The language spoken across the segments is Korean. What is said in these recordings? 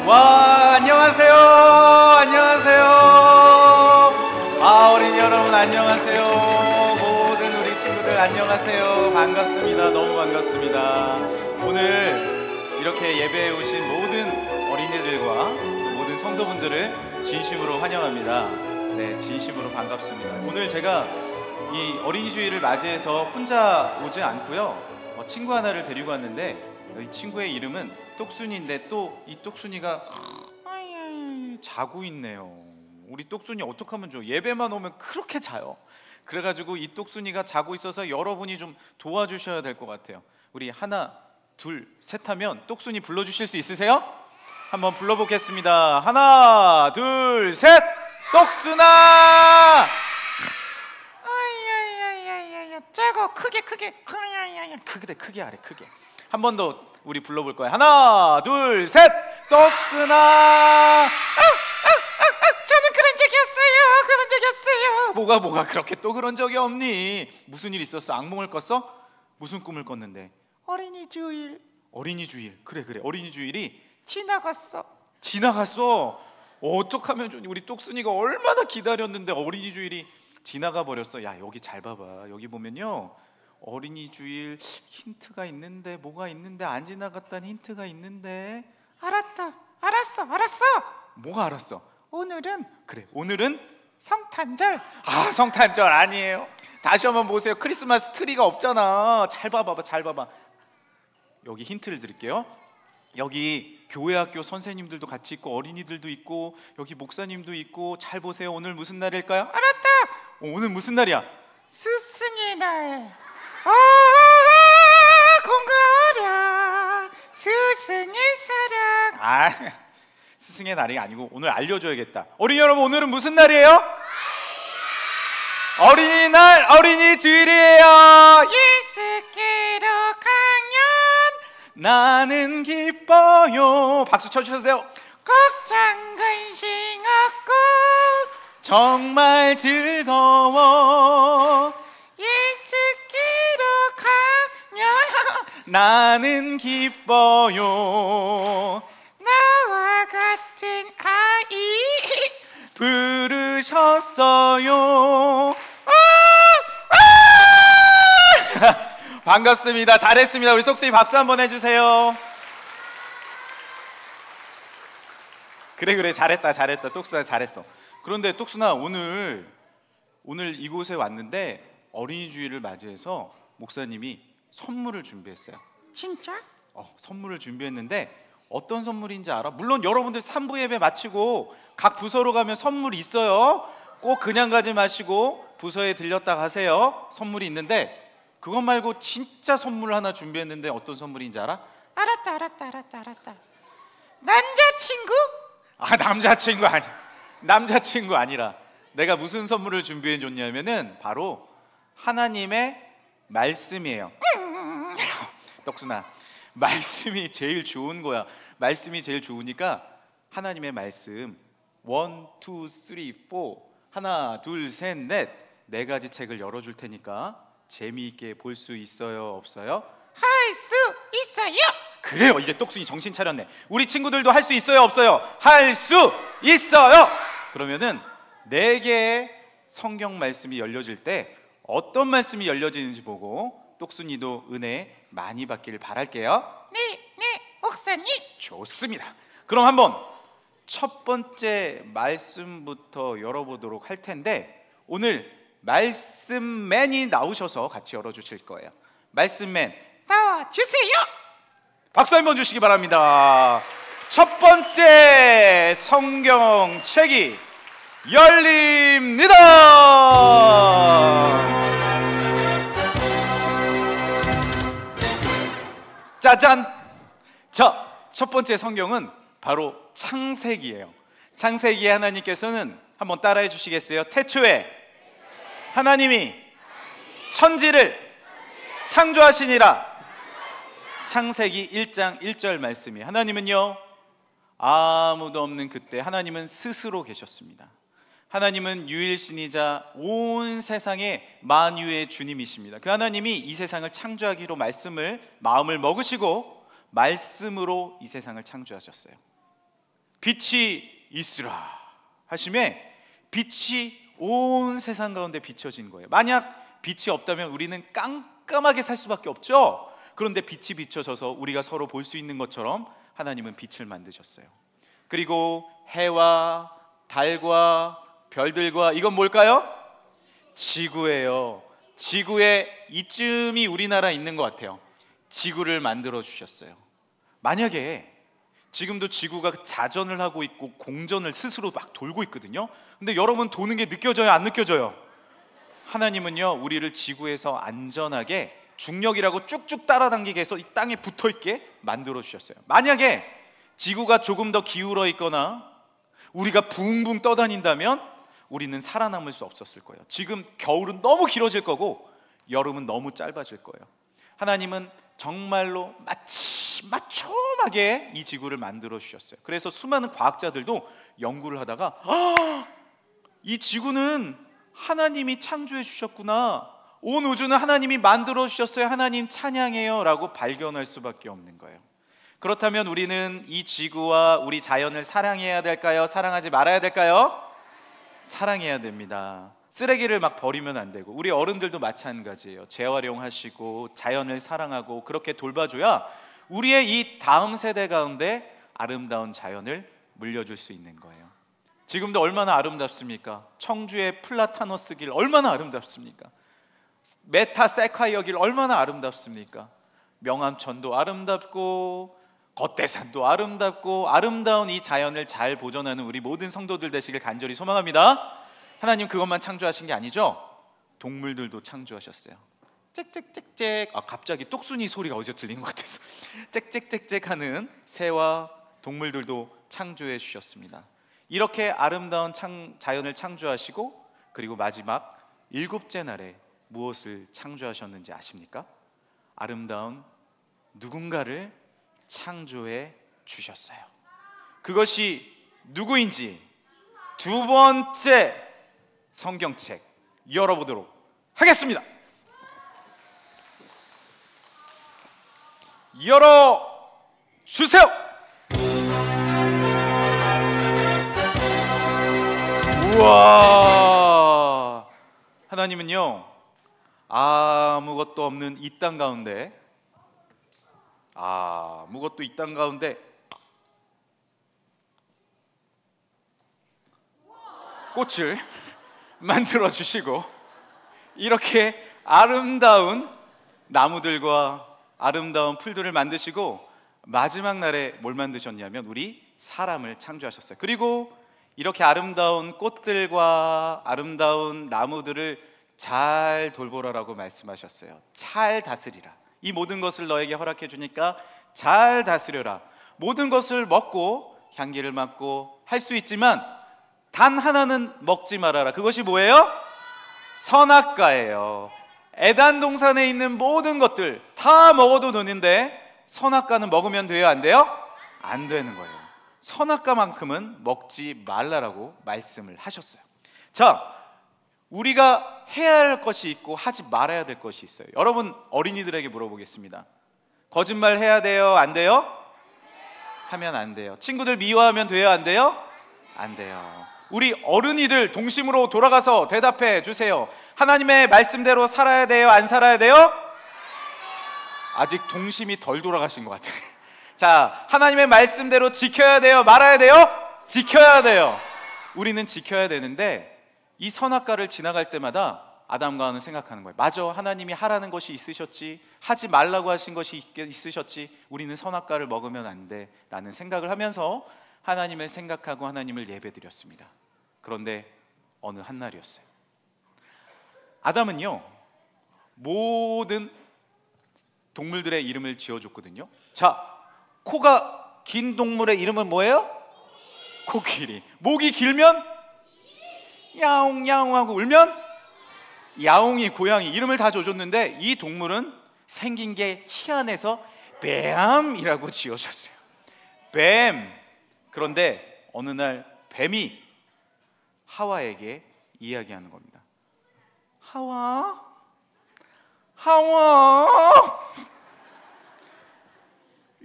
와, 안녕하세요. 안녕하세요. 어린이 여러분 안녕하세요. 모든 우리 친구들 안녕하세요. 반갑습니다. 너무 반갑습니다. 오늘 이렇게 예배에 오신 모든 어린이들과 모든 성도분들을 진심으로 환영합니다. 네, 진심으로 반갑습니다. 오늘 제가 이 어린이 주일을 맞이해서 혼자 오지 않고요, 친구 하나를 데리고 왔는데, 이 친구의 이름은 똑순이인데 또 이 똑순이가 자고 있네요. 우리 똑순이 어떡하면 좋아? 예배만 오면 그렇게 자요. 그래가지고 이 똑순이가 자고 있어서 여러분이 좀 도와주셔야 될 것 같아요. 우리 하나 둘 셋 하면 똑순이 불러주실 수 있으세요? 한번 불러보겠습니다. 하나 둘 셋. 똑순아! 째고 크게 크게 하래. 크게 한 번 더 우리 불러볼 거야. 하나 둘 셋. 똑순아! 저는 그런 적이 없어요. 뭐가 그렇게 또 그런 적이 없니? 무슨 일 있었어? 악몽을 꿨어? 무슨 꿈을 꿨는데? 어린이 주일. 그래 어린이 주일이 지나갔어. 어떡하면 좋니? 우리 똑순이가 얼마나 기다렸는데 어린이 주일이 지나가 버렸어. 야, 여기 잘 봐봐. 여기 보면요, 어린이 주일 힌트가 있는데, 뭐가 있는데, 안 지나갔다는 힌트가 있는데. 알았어. 뭐가 알았어? 오늘은 오늘은 성탄절. 성탄절 아니에요. 다시 한번 보세요. 크리스마스 트리가 없잖아. 잘 봐봐. 여기 힌트를 드릴게요. 여기 교회 학교 선생님들도 같이 있고 어린이들도 있고 여기 목사님도 있고. 잘 보세요. 오늘 무슨 날일까요? 알았다. 오늘 무슨 날이야? 스승의 날. 공가랴 스승의 사랑. 스승의 날이 아니고 오늘 알려줘야겠다. 어린이 여러분, 오늘은 무슨 날이에요? 어린이날, 어린이 주일이에요. 예수께로 강연 나는 기뻐요. 박수 쳐주세요. 걱정 근심 없고 정말 즐거워. 예수께로 가면 나는 기뻐요. 나와 같은 아이 부르셨어요. 반갑습니다. 잘했습니다. 우리 똑순이 박수 한번 해주세요. 그래 잘했다. 똑순아 잘했어. 그런데 똑순아, 오늘 이곳에 왔는데 어린이 주일을 맞이해서 목사님이 선물을 준비했어요. 진짜? 선물을 준비했는데 어떤 선물인지 알아? 물론 여러분들 3부 예배 마치고 각 부서로 가면 선물이 있어요. 꼭 그냥 가지 마시고 부서에 들렸다 가세요. 선물이 있는데 그것 말고 진짜 선물 하나 준비했는데 어떤 선물인지 알아? 알았다. 남자친구? 남자친구 아니라 내가 무슨 선물을 준비해 줬냐면은 바로 하나님의 말씀이에요. 떡순아, 말씀이 제일 좋은 거야. 말씀이 제일 좋으니까 하나님의 말씀 1, 2, 3, 4 하나 둘 셋 넷 네 가지 책을 열어줄 테니까 재미있게 볼 수 있어요? 없어요? 할 수 있어요. 그래요. 이제 똑순이 정신 차렸네. 우리 친구들도 할 수 있어요? 없어요? 할 수 있어요. 그러면은 4개의 성경 말씀이 열려질 때 어떤 말씀이 열려지는지 보고 똑순이도 은혜 많이 받기를 바랄게요. 네, 목사님. 좋습니다. 그럼 한번 첫 번째 말씀부터 열어보도록 할 텐데 오늘 말씀맨이 나오셔서 같이 열어주실 거예요. 말씀맨 나와주세요. 박수 한번 주시기 바랍니다. 첫 번째 성경책이 열립니다. 짜잔! 자, 첫 번째 성경은 바로 창세기예요. 창세기에 하나님께서는 한번 따라해 주시겠어요? 태초에 하나님이 천지를 창조하시니라. 창세기 1장 1절 말씀이, 하나님은요 아무도 없는 그때 하나님은 스스로 계셨습니다. 하나님은 유일신이자 온 세상의 만유의 주님이십니다. 그 하나님이 이 세상을 창조하기로 마음을 먹으시고 말씀으로 이 세상을 창조하셨어요. 빛이 있으라 하심에 빛이 온 세상 가운데 비춰진 거예요. 만약 빛이 없다면 우리는 깜깜하게 살 수밖에 없죠. 그런데 빛이 비춰져서 우리가 서로 볼 수 있는 것처럼 하나님은 빛을 만드셨어요. 그리고 해와 달과 별들과, 이건 뭘까요? 지구예요. 지구에 이쯤이 우리나라 있는 것 같아요. 지구를 만들어 주셨어요. 만약에 지금도 지구가 자전을 하고 있고 공전을 스스로 막 돌고 있거든요. 근데 여러분 도는 게 느껴져요, 안 느껴져요? 하나님은요, 우리를 지구에서 안전하게 중력이라고 쭉쭉 따라당기게 해서 이 땅에 붙어 있게 만들어 주셨어요. 만약에 지구가 조금 더 기울어 있거나 우리가 붕붕 떠다닌다면 우리는 살아남을 수 없었을 거예요. 지금 겨울은 너무 길어질 거고 여름은 너무 짧아질 거예요. 하나님은 정말로 맞춤하게 이 지구를 만들어 주셨어요. 그래서 수많은 과학자들도 연구를 하다가 이 지구는 하나님이 창조해 주셨구나, 온 우주는 하나님이 만들어 주셨어요, 하나님 찬양해요 라고 발견할 수밖에 없는 거예요. 그렇다면 우리는 이 지구와 우리 자연을 사랑해야 될까요? 사랑하지 말아야 될까요? 사랑해야 됩니다. 쓰레기를 막 버리면 안 되고, 우리 어른들도 마찬가지예요. 재활용하시고 자연을 사랑하고 그렇게 돌봐줘야 우리의 이 다음 세대 가운데 아름다운 자연을 물려줄 수 있는 거예요. 지금도 얼마나 아름답습니까? 청주의 플라타노스 길 얼마나 아름답습니까? 메타세콰이어 길 얼마나 아름답습니까? 명암천도 아름답고 겉대산도 아름답고, 아름다운 이 자연을 잘 보존하는 우리 모든 성도들 되시길 간절히 소망합니다. 하나님 그것만 창조하신 게 아니죠. 동물들도 창조하셨어요. 짹짹짹짹. 갑자기 똑순이 소리가 어디서 들린 것 같아서 짹짹짹짹 하는 새와 동물들도 창조해 주셨습니다. 이렇게 아름다운 자연을 창조하시고, 그리고 마지막 7째 날에 무엇을 창조하셨는지 아십니까? 아름다운 누군가를 창조해 주셨어요. 그것이 누구인지 두 번째 성경책 열어보도록 하겠습니다. 열어주세요. 우와, 하나님은요, 아무것도 없는 이 땅 가운데, 아무것도 이 땅 가운데 꽃을 만들어 주시고, 이렇게 아름다운 나무들과 아름다운 풀들을 만드시고, 마지막 날에 뭘 만드셨냐면 우리 사람을 창조하셨어요. 그리고 이렇게 아름다운 꽃들과 아름다운 나무들을 잘 돌보라라고 말씀하셨어요. 잘 다스리라. 이 모든 것을 너에게 허락해 주니까 잘 다스려라. 모든 것을 먹고 향기를 맡고 할 수 있지만 단 하나는 먹지 말아라. 그것이 뭐예요? 선악과예요. 에단 동산에 있는 모든 것들 다 먹어도 되는데 선악과는 먹으면 돼요, 안 돼요? 안 되는 거예요. 선악과만큼은 먹지 말라라고 말씀을 하셨어요. 자, 우리가 해야 할 것이 있고 하지 말아야 될 것이 있어요. 여러분, 어린이들에게 물어보겠습니다. 거짓말 해야 돼요, 안 돼요? 하면 안 돼요. 친구들 미워하면 돼요, 안 돼요? 안 돼요. 우리 어른이들 동심으로 돌아가서 대답해 주세요. 하나님의 말씀대로 살아야 돼요, 안 살아야 돼요? 아직 동심이 덜 돌아가신 것 같아요. 자, 하나님의 말씀대로 지켜야 돼요, 말아야 돼요? 지켜야 돼요. 우리는 지켜야 되는데 이 선악과를 지나갈 때마다 아담과 하와는 생각하는 거예요. 맞아, 하나님이 하라는 것이 있으셨지, 하지 말라고 하신 것이 있으셨지, 우리는 선악과를 먹으면 안 돼 라는 생각을 하면서 하나님을 생각하고 하나님을 예배드렸습니다. 그런데 어느 한날이었어요. 아담은요, 모든 동물들의 이름을 지어줬거든요. 자, 코가 긴 동물의 이름은 뭐예요? 코끼리. 목이 길면 야옹 야옹 하고 울면 야옹이, 고양이, 이름을 다 줘줬는데 이 동물은 생긴 게 희한해서 뱀이라고 지어줬어요. 뱀. 그런데 어느 날 뱀이 하와에게 이야기하는 겁니다. 하와, 하와,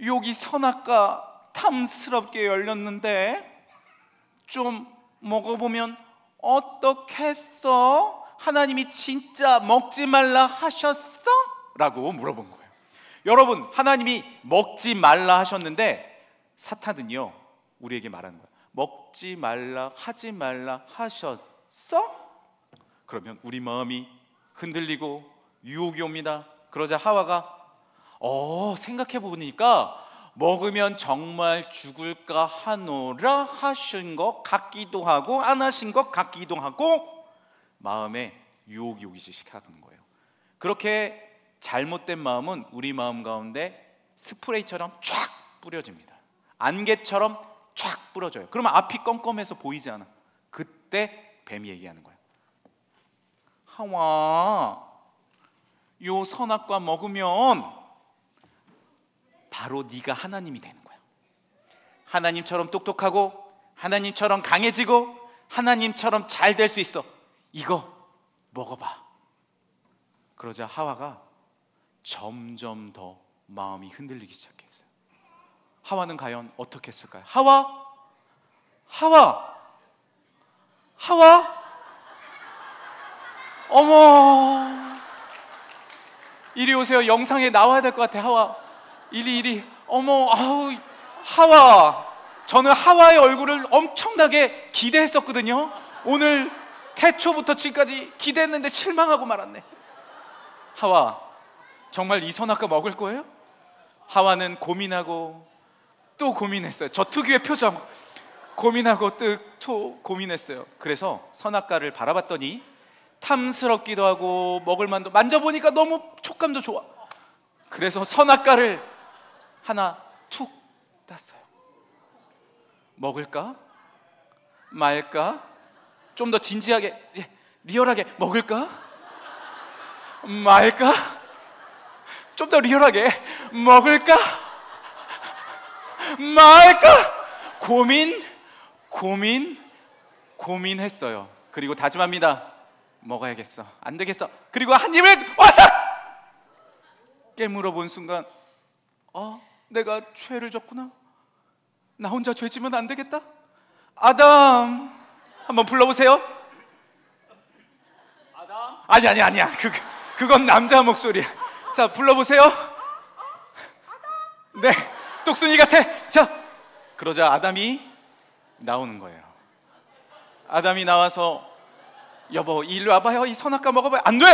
여기 선악과 탐스럽게 열렸는데 좀 먹어보면 어떻겠어? 하나님이 진짜 먹지 말라 하셨어? 라고 물어본 거예요. 여러분, 하나님이 먹지 말라 하셨는데 사탄은요 우리에게 말하는 거예요. 먹지 말라, 하지 말라 하셨어? 그러면 우리 마음이 흔들리고 유혹이 옵니다. 그러자 하와가 생각해 보니까 먹으면 정말 죽을까 하노라 하신 것 같기도 하고 안 하신 것 같기도 하고 마음에 유혹이 오기 시작하는 거예요. 그렇게 잘못된 마음은 우리 마음 가운데 스프레이처럼 쫙 뿌려집니다. 안개처럼 쫙 뿌려져요. 그러면 앞이 껌껌해서 보이지 않아. 그때 뱀이 얘기하는 거예요. 하와, 요 선악과 먹으면 바로 네가 하나님이 되는 거야. 하나님처럼 똑똑하고 하나님처럼 강해지고 하나님처럼 잘 될 수 있어. 이거 먹어봐. 그러자 하와가 점점 더 마음이 흔들리기 시작했어요. 하와는 과연 어떻게 했을까요? 하와? 어머, 이리 오세요. 영상에 나와야 될 것 같아. 하와, 이리. 어머, 아우, 하와. 저는 하와의 얼굴을 엄청나게 기대했었거든요. 오늘 태초부터 지금까지 기대했는데 실망하고 말았네. 하와, 정말 이 선악과 먹을 거예요? 하와는 고민하고 또 고민했어요. 저 특유의 표정, 고민하고 또 고민했어요. 그래서 선악과를 바라봤더니 탐스럽기도 하고 먹을 만도, 만져보니까 너무 촉감도 좋아. 그래서 선악과를 하나 툭 땄어요. 먹을까? 말까? 좀 더 진지하게, 리얼하게 먹을까? 말까? 좀 더 리얼하게 먹을까? 말까? 고민했어요. 그리고 다짐합니다. 먹어야겠어. 안 되겠어. 그리고 한 입을 와삭 깨물어 본 순간 내가 죄를 졌구나. 나 혼자 죄 지면 안 되겠다. 아담, 한번 불러보세요. 아담? 아니야. 그건 남자 목소리야. 자, 불러보세요. 네, 똑순이 같아. 자, 그러자 아담이 나오는 거예요. 아담이 나와서 여보, 일로 와봐요. 이 선악과 먹어봐요. 안 돼!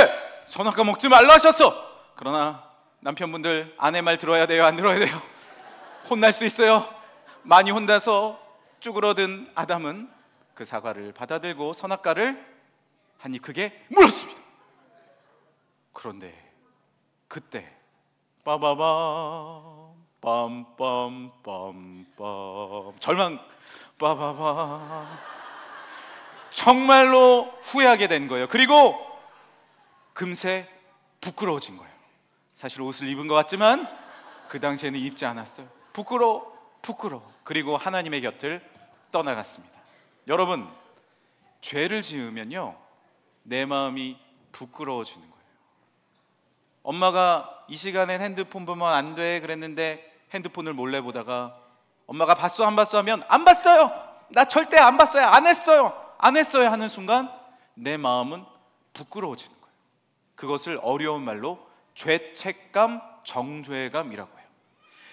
선악과 먹지 말라 하셨어. 그러나 남편분들, 아내 말 들어야 돼요? 안 들어야 돼요? 혼날 수 있어요. 많이 혼나서 쭈그러든 아담은 그 사과를 받아들고 선악과를 한 입 크게 물었습니다. 그런데 그때 빠바밤 빰빰빰빰 절망 빠바밤, 정말로 후회하게 된 거예요. 그리고 금세 부끄러워진 거예요. 사실 옷을 입은 것 같지만 그 당시에는 입지 않았어요. 부끄러워. 그리고 하나님의 곁을 떠나갔습니다. 여러분, 죄를 지으면요 내 마음이 부끄러워지는 거예요. 엄마가 이 시간엔 핸드폰 보면 안 돼 그랬는데 핸드폰을 몰래 보다가 엄마가 봤어 안 봤어 하면 안 봤어요, 나 절대 안 봤어요, 안 했어요 하는 순간 내 마음은 부끄러워지는 거예요. 그것을 어려운 말로 죄책감, 정죄감이라고 해요.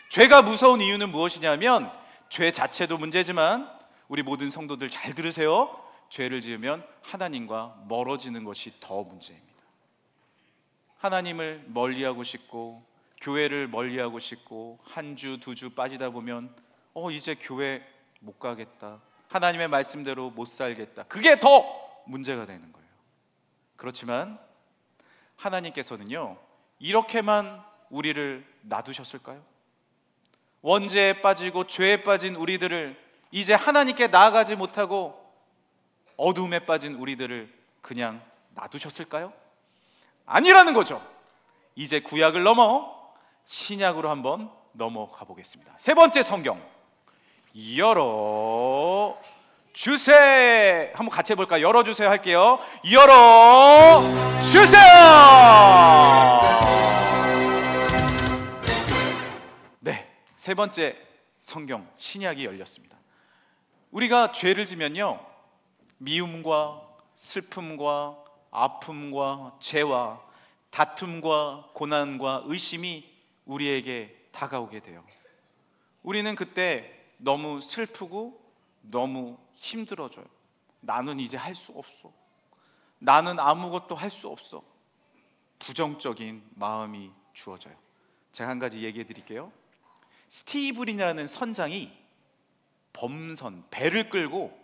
죄가 무서운 이유는 무엇이냐면, 죄 자체도 문제지만 우리 모든 성도들 잘 들으세요. 죄를 지으면 하나님과 멀어지는 것이 더 문제입니다. 하나님을 멀리하고 싶고 교회를 멀리하고 싶고 한 주, 두 주 빠지다 보면 이제 교회 못 가겠다, 하나님의 말씀대로 못 살겠다, 그게 더 문제가 되는 거예요. 그렇지만 하나님께서는요 이렇게만 우리를 놔두셨을까요? 원죄에 빠지고 죄에 빠진 우리들을 이제 하나님께 나아가지 못하고 어둠에 빠진 우리들을 그냥 놔두셨을까요? 아니라는 거죠. 이제 구약을 넘어 신약으로 한번 넘어가 보겠습니다. 세 번째 성경 열어주세요. 한번 같이 해볼까요? 열어주세요 할게요. 열어주세요. 네, 세 번째 성경 신약이 열렸습니다. 우리가 죄를 지면요, 미움과 슬픔과 아픔과 죄와 다툼과 고난과 의심이 우리에게 다가오게 돼요. 우리는 그때 너무 슬프고 너무 힘들어져요. 나는 이제 할 수 없어. 나는 아무것도 할 수 없어. 부정적인 마음이 주어져요. 제가 한 가지 얘기해 드릴게요. 스티브린이라는 선장이 범선, 배를 끌고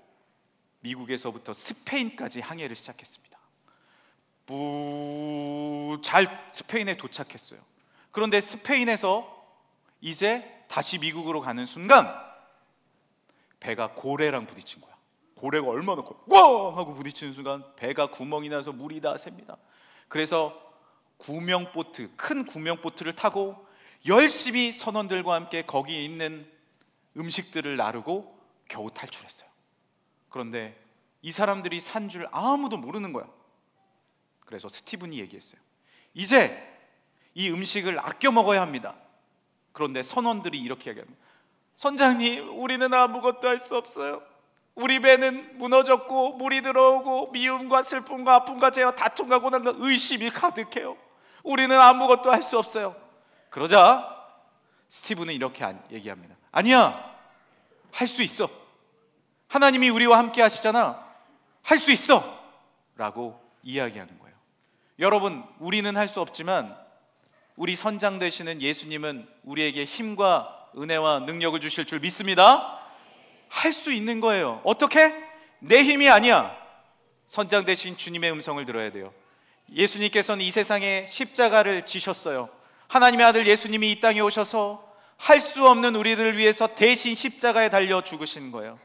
미국에서부터 스페인까지 항해를 시작했습니다. 잘 스페인에 도착했어요. 그런데 스페인에서 이제 다시 미국으로 가는 순간 배가 고래랑 부딪힌 거야. 고래가 얼마나 커? 꽝! 하고 부딪히는 순간 배가 구멍이 나서 물이 다 셉니다. 그래서 구명보트, 큰 구명보트를 타고 열심히 선원들과 함께 거기 있는 음식들을 나르고 겨우 탈출했어요. 그런데 이 사람들이 산 줄 아무도 모르는 거야. 그래서 스티븐이 얘기했어요. 이제 이 음식을 아껴 먹어야 합니다. 그런데 선원들이 이렇게 얘기합니다. 선장님, 우리는 아무것도 할 수 없어요. 우리 배는 무너졌고 물이 들어오고 미움과 슬픔과 아픔과 죄와 다툼과 고난과 의심이 가득해요. 우리는 아무것도 할 수 없어요. 그러자 스티븐은 이렇게 얘기합니다. 아니야, 할 수 있어. 하나님이 우리와 함께 하시잖아. 할 수 있어 라고 이야기하는 거예요. 여러분, 우리는 할 수 없지만 우리 선장 되시는 예수님은 우리에게 힘과 은혜와 능력을 주실 줄 믿습니다. 할 수 있는 거예요. 어떻게? 내 힘이 아니야. 선장 되신 주님의 음성을 들어야 돼요. 예수님께서는 이 세상에 십자가를 지셨어요. 하나님의 아들 예수님이 이 땅에 오셔서 할 수 없는 우리들을 위해서 대신 십자가에 달려 죽으신 거예요.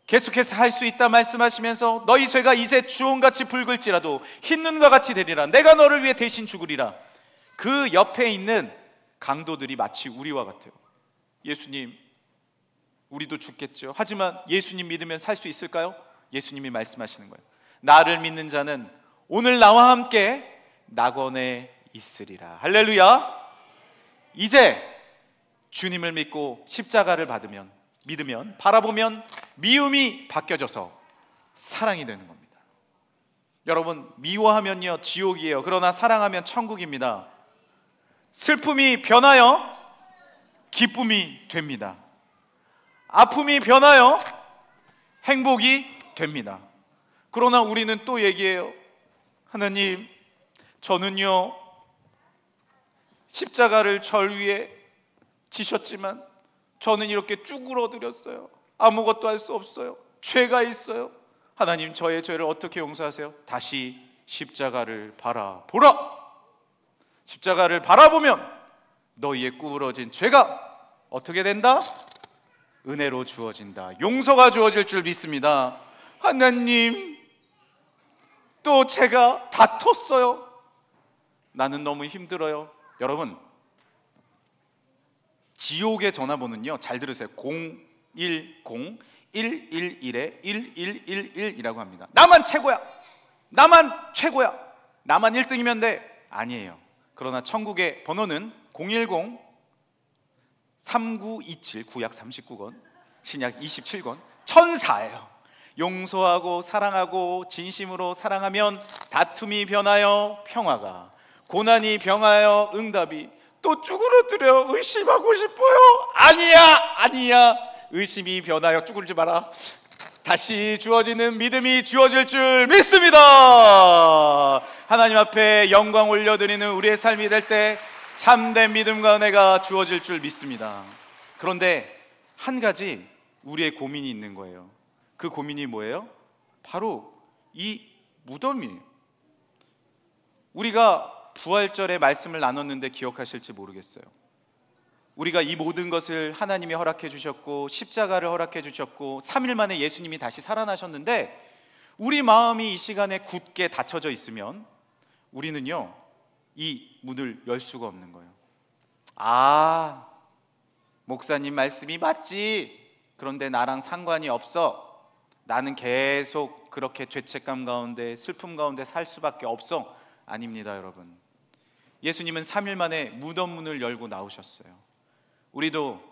계속해서 할 수 있다 말씀하시면서 너희 죄가 이제 주홍같이 붉을지라도 흰 눈과 같이 되리라. 내가 너를 위해 대신 죽으리라. 그 옆에 있는 강도들이 마치 우리와 같아요. 예수님, 우리도 죽겠죠. 하지만 예수님 믿으면 살 수 있을까요? 예수님이 말씀하시는 거예요. 나를 믿는 자는 오늘 나와 함께 낙원에 있으리라. 할렐루야. 이제 주님을 믿고 십자가를 믿으면 바라보면 미움이 바뀌어져서 사랑이 되는 겁니다. 여러분, 미워하면요 지옥이에요. 그러나 사랑하면 천국입니다. 슬픔이 변하여 기쁨이 됩니다. 아픔이 변하여 행복이 됩니다. 그러나 우리는 또 얘기해요. 하나님, 저는요 십자가를 절 위에 지셨지만 저는 이렇게 쭈그러들었어요. 아무것도 할 수 없어요. 죄가 있어요. 하나님, 저의 죄를 어떻게 용서하세요? 다시 십자가를 바라보라. 십자가를 바라보면 너희의 구부러진 죄가 어떻게 된다? 은혜로 주어진다. 용서가 주어질 줄 믿습니다. 하나님, 또 제가 다퉜어요. 나는 너무 힘들어요. 여러분, 지옥의 전화번호는요, 잘 들으세요. 010-111-1111이라고 합니다. 나만 최고야. 나만 최고야. 나만 1등이면 돼. 아니에요. 그러나 천국의 번호는 010-3927, 구약 39권, 신약 27권, 천사예요. 용서하고 사랑하고 진심으로 사랑하면 다툼이 변하여 평화가, 고난이 변하여 응답이, 또 쭈그러들여 의심하고 싶어요. 아니야. 의심이 변하여 쭈그러지 마라. 다시 주어지는 믿음이 주어질 줄 믿습니다. 하나님 앞에 영광 올려드리는 우리의 삶이 될 때 참된 믿음과 은혜가 주어질 줄 믿습니다. 그런데 한 가지 우리의 고민이 있는 거예요. 그 고민이 뭐예요? 바로 이 무덤이에요. 우리가 부활절에 말씀을 나눴는데 기억하실지 모르겠어요. 우리가 이 모든 것을 하나님이 허락해 주셨고 십자가를 허락해 주셨고 3일 만에 예수님이 다시 살아나셨는데 우리 마음이 이 시간에 굳게 닫혀져 있으면 우리는요 이 문을 열 수가 없는 거예요. 아, 목사님 말씀이 맞지. 그런데 나랑 상관이 없어. 나는 계속 그렇게 죄책감 가운데 슬픔 가운데 살 수밖에 없어. 아닙니다, 여러분. 예수님은 3일 만에 무덤 문을 열고 나오셨어요. 우리도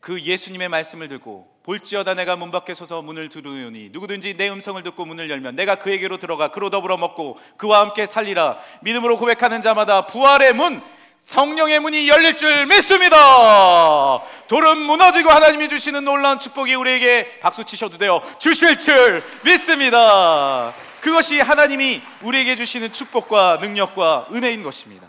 그 예수님의 말씀을 듣고 볼지어다 내가 문 밖에 서서 문을 두드리오니 누구든지 내 음성을 듣고 문을 열면 내가 그에게로 들어가 그로 더불어 먹고 그와 함께 살리라. 믿음으로 고백하는 자마다 부활의 문, 성령의 문이 열릴 줄 믿습니다. 돌은 무너지고 하나님이 주시는 놀라운 축복이 우리에게 박수 치셔도 돼요. 주실 줄 믿습니다. 그것이 하나님이 우리에게 주시는 축복과 능력과 은혜인 것입니다.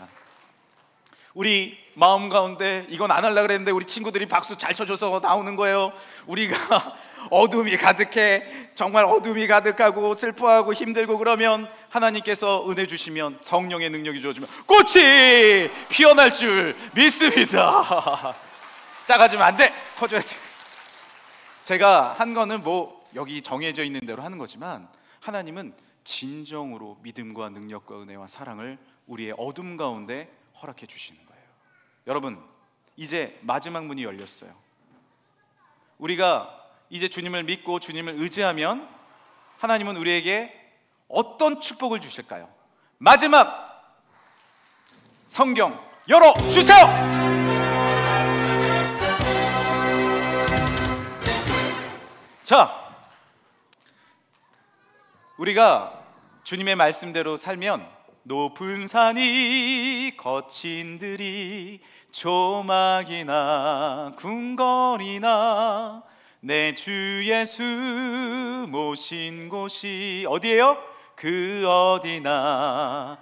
우리 마음 가운데 이건 안 하려고 그랬는데 우리 친구들이 박수 잘 쳐줘서 나오는 거예요. 우리가 어둠이 가득해, 정말 어둠이 가득하고 슬퍼하고 힘들고 그러면 하나님께서 은혜 주시면 성령의 능력이 주어지면 꽃이 피어날 줄 믿습니다. 작아지면 안 돼, 커져야 돼. 제가 한 거는 뭐 여기 정해져 있는 대로 하는 거지만 하나님은 진정으로 믿음과 능력과 은혜와 사랑을 우리의 어둠 가운데 허락해 주시는 거예요. 여러분, 이제 마지막 문이 열렸어요. 우리가 이제 주님을 믿고 주님을 의지하면 하나님은 우리에게 어떤 축복을 주실까요? 마지막 성경 열어주세요. 자, 우리가 주님의 말씀대로 살면 높은 산이 거친 들이 조막이나 궁궐이나 내 주 예수 모신 곳이 어디예요? 그 어디나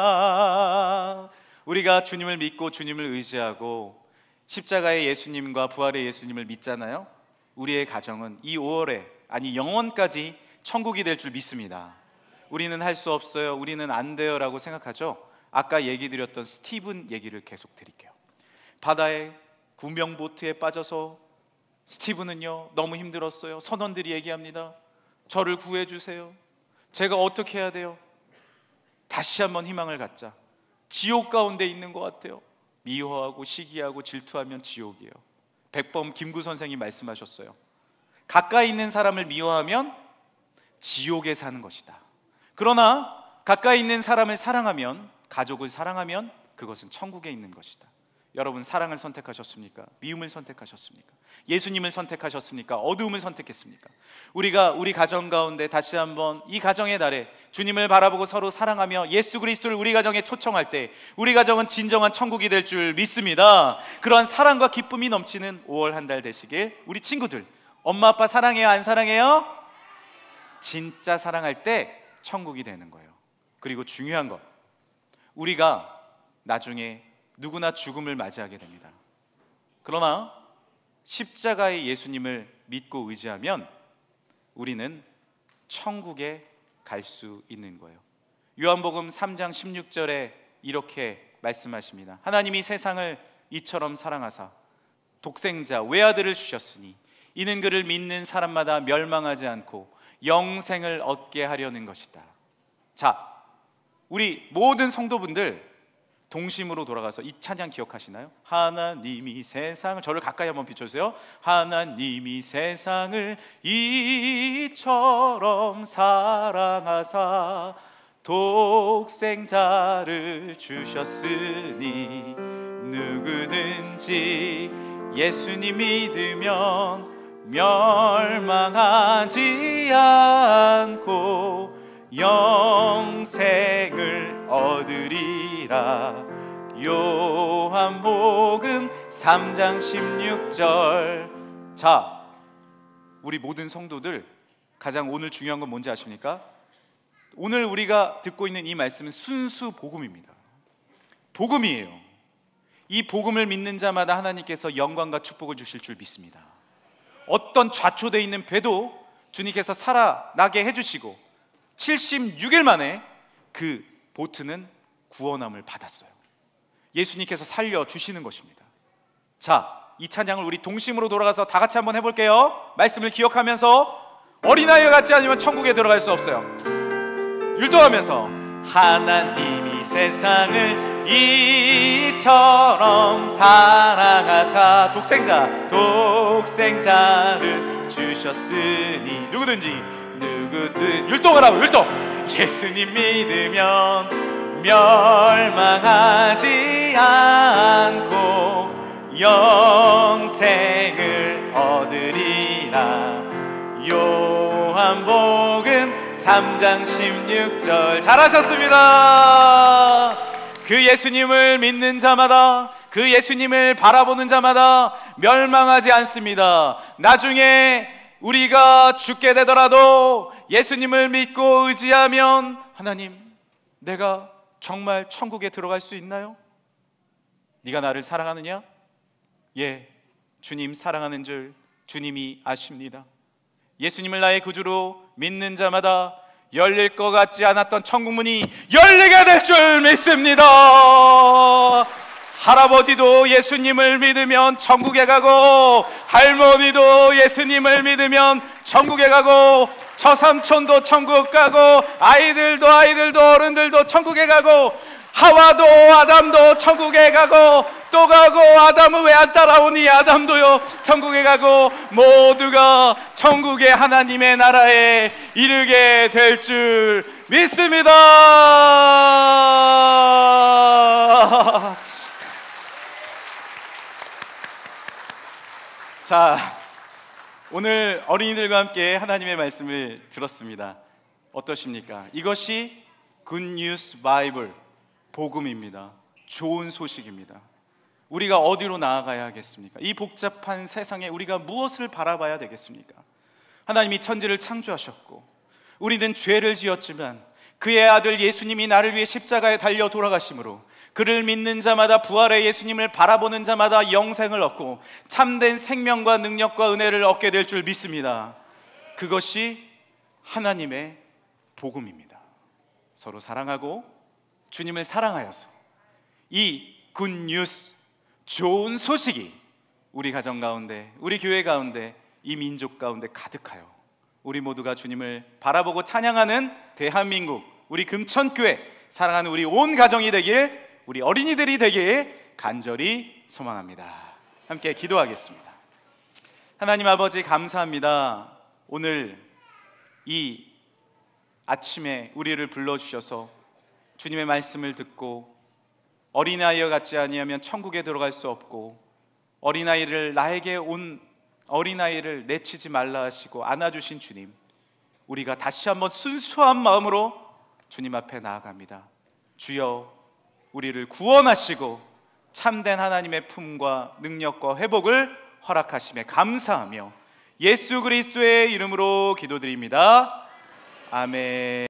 하늘나라. 우리가 주님을 믿고 주님을 의지하고 십자가의 예수님과 부활의 예수님을 믿잖아요. 우리의 가정은 이 5월에 아니 영원까지 천국이 될 줄 믿습니다. 우리는 할 수 없어요, 우리는 안 돼요 라고 생각하죠. 아까 얘기 드렸던 스티븐 얘기를 계속 드릴게요. 바다에 구명보트에 빠져서 스티븐은요 너무 힘들었어요. 선원들이 얘기합니다. 저를 구해주세요. 제가 어떻게 해야 돼요? 다시 한번 희망을 갖자. 지옥 가운데 있는 것 같아요. 미워하고 시기하고 질투하면 지옥이에요. 백범 김구 선생이 말씀하셨어요. 가까이 있는 사람을 미워하면 지옥에 사는 것이다. 그러나 가까이 있는 사람을 사랑하면, 가족을 사랑하면 그것은 천국에 있는 것이다. 여러분, 사랑을 선택하셨습니까? 미움을 선택하셨습니까? 예수님을 선택하셨습니까? 어두움을 선택했습니까? 우리가 우리 가정 가운데 다시 한번 이 가정의 날에 주님을 바라보고 서로 사랑하며 예수 그리스도를 우리 가정에 초청할 때 우리 가정은 진정한 천국이 될 줄 믿습니다. 그러한 사랑과 기쁨이 넘치는 5월 한 달 되시길. 우리 친구들, 엄마 아빠 사랑해요? 안 사랑해요? 진짜 사랑할 때 천국이 되는 거예요. 그리고 중요한 것, 우리가 나중에 누구나 죽음을 맞이하게 됩니다. 그러나 십자가의 예수님을 믿고 의지하면 우리는 천국에 갈 수 있는 거예요. 요한복음 3장 16절에 이렇게 말씀하십니다. 하나님이 세상을 이처럼 사랑하사 독생자 외아들을 주셨으니 이는 그를 믿는 사람마다 멸망하지 않고 영생을 얻게 하려는 것이다. 자, 우리 모든 성도분들 동심으로 돌아가서 이 찬양 기억하시나요? 하나님이 세상을, 저를 가까이 한번 비춰주세요. 하나님이 세상을 이처럼 사랑하사 독생자를 주셨으니 누구든지 예수님 믿으면 멸망하지 않고 영생을 얻으리라. 요한복음 3장 16절. 자, 우리 모든 성도들, 가장 오늘 중요한 건 뭔지 아십니까? 오늘 우리가 듣고 있는 이 말씀은 순수 복음입니다. 복음이에요. 이 복음을 믿는 자마다 하나님께서 영광과 축복을 주실 줄 믿습니다. 어떤 좌초되어 있는 배도 주님께서 살아나게 해주시고 76일 만에 그 보트는 구원함을 받았어요. 예수님께서 살려주시는 것입니다. 자, 이 찬양을 우리 동심으로 돌아가서 다 같이 한번 해볼게요. 말씀을 기억하면서 어린아이와 같지 않으면 천국에 들어갈 수 없어요. 율동하면서 하나님이 세상을 이처럼 사랑하사 독생자를 주셨으니 누구든지 율동하라고. 율동. 예수님 믿으면 멸망하지 않고 영생을 얻으리라. 요한복음 3장 16절. 잘하셨습니다. 그 예수님을 믿는 자마다, 그 예수님을 바라보는 자마다 멸망하지 않습니다. 나중에 우리가 죽게 되더라도 예수님을 믿고 의지하면, 하나님, 내가 정말 천국에 들어갈 수 있나요? 네가 나를 사랑하느냐? 예, 주님 사랑하는 줄 주님이 아십니다. 예수님을 나의 구주로 믿는 자마다 열릴 것 같지 않았던 천국문이 열리게 될 줄 믿습니다. 할아버지도 예수님을 믿으면 천국에 가고, 할머니도 예수님을 믿으면 천국에 가고, 처삼촌도 천국 가고, 아이들도 어른들도 천국에 가고, 하와도 아담도 천국에 가고, 또 가고, 아담은 왜 안 따라오니? 아담도요 천국에 가고, 모두가 천국의 하나님의 나라에 이르게 될 줄 믿습니다. 자, 오늘 어린이들과 함께 하나님의 말씀을 들었습니다. 어떠십니까? 이것이 굿뉴스 바이블, 복음입니다. 좋은 소식입니다. 우리가 어디로 나아가야 하겠습니까? 이 복잡한 세상에 우리가 무엇을 바라봐야 되겠습니까? 하나님이 천지를 창조하셨고, 우리는 죄를 지었지만 그의 아들 예수님이 나를 위해 십자가에 달려 돌아가심으로, 그를 믿는 자마다, 부활의 예수님을 바라보는 자마다 영생을 얻고 참된 생명과 능력과 은혜를 얻게 될 줄 믿습니다. 그것이 하나님의 복음입니다. 서로 사랑하고 주님을 사랑하여서 이 굿뉴스, 좋은 소식이 우리 가정 가운데, 우리 교회 가운데, 이 민족 가운데 가득하여 우리 모두가 주님을 바라보고 찬양하는 대한민국, 우리 금천교회, 사랑하는 우리 온 가정이 되길, 우리 어린이들이 되길 간절히 소망합니다. 함께 기도하겠습니다. 하나님 아버지, 감사합니다. 오늘 이 아침에 우리를 불러주셔서 주님의 말씀을 듣고, 어린아이와 같지 아니하면 천국에 들어갈 수 없고, 나에게 온 어린아이를 내치지 말라 하시고 안아주신 주님, 우리가 다시 한번 순수한 마음으로 주님 앞에 나아갑니다. 주여, 우리를 구원하시고 참된 하나님의 품과 능력과 회복을 허락하심에 감사하며 예수 그리스도의 이름으로 기도드립니다. 아멘.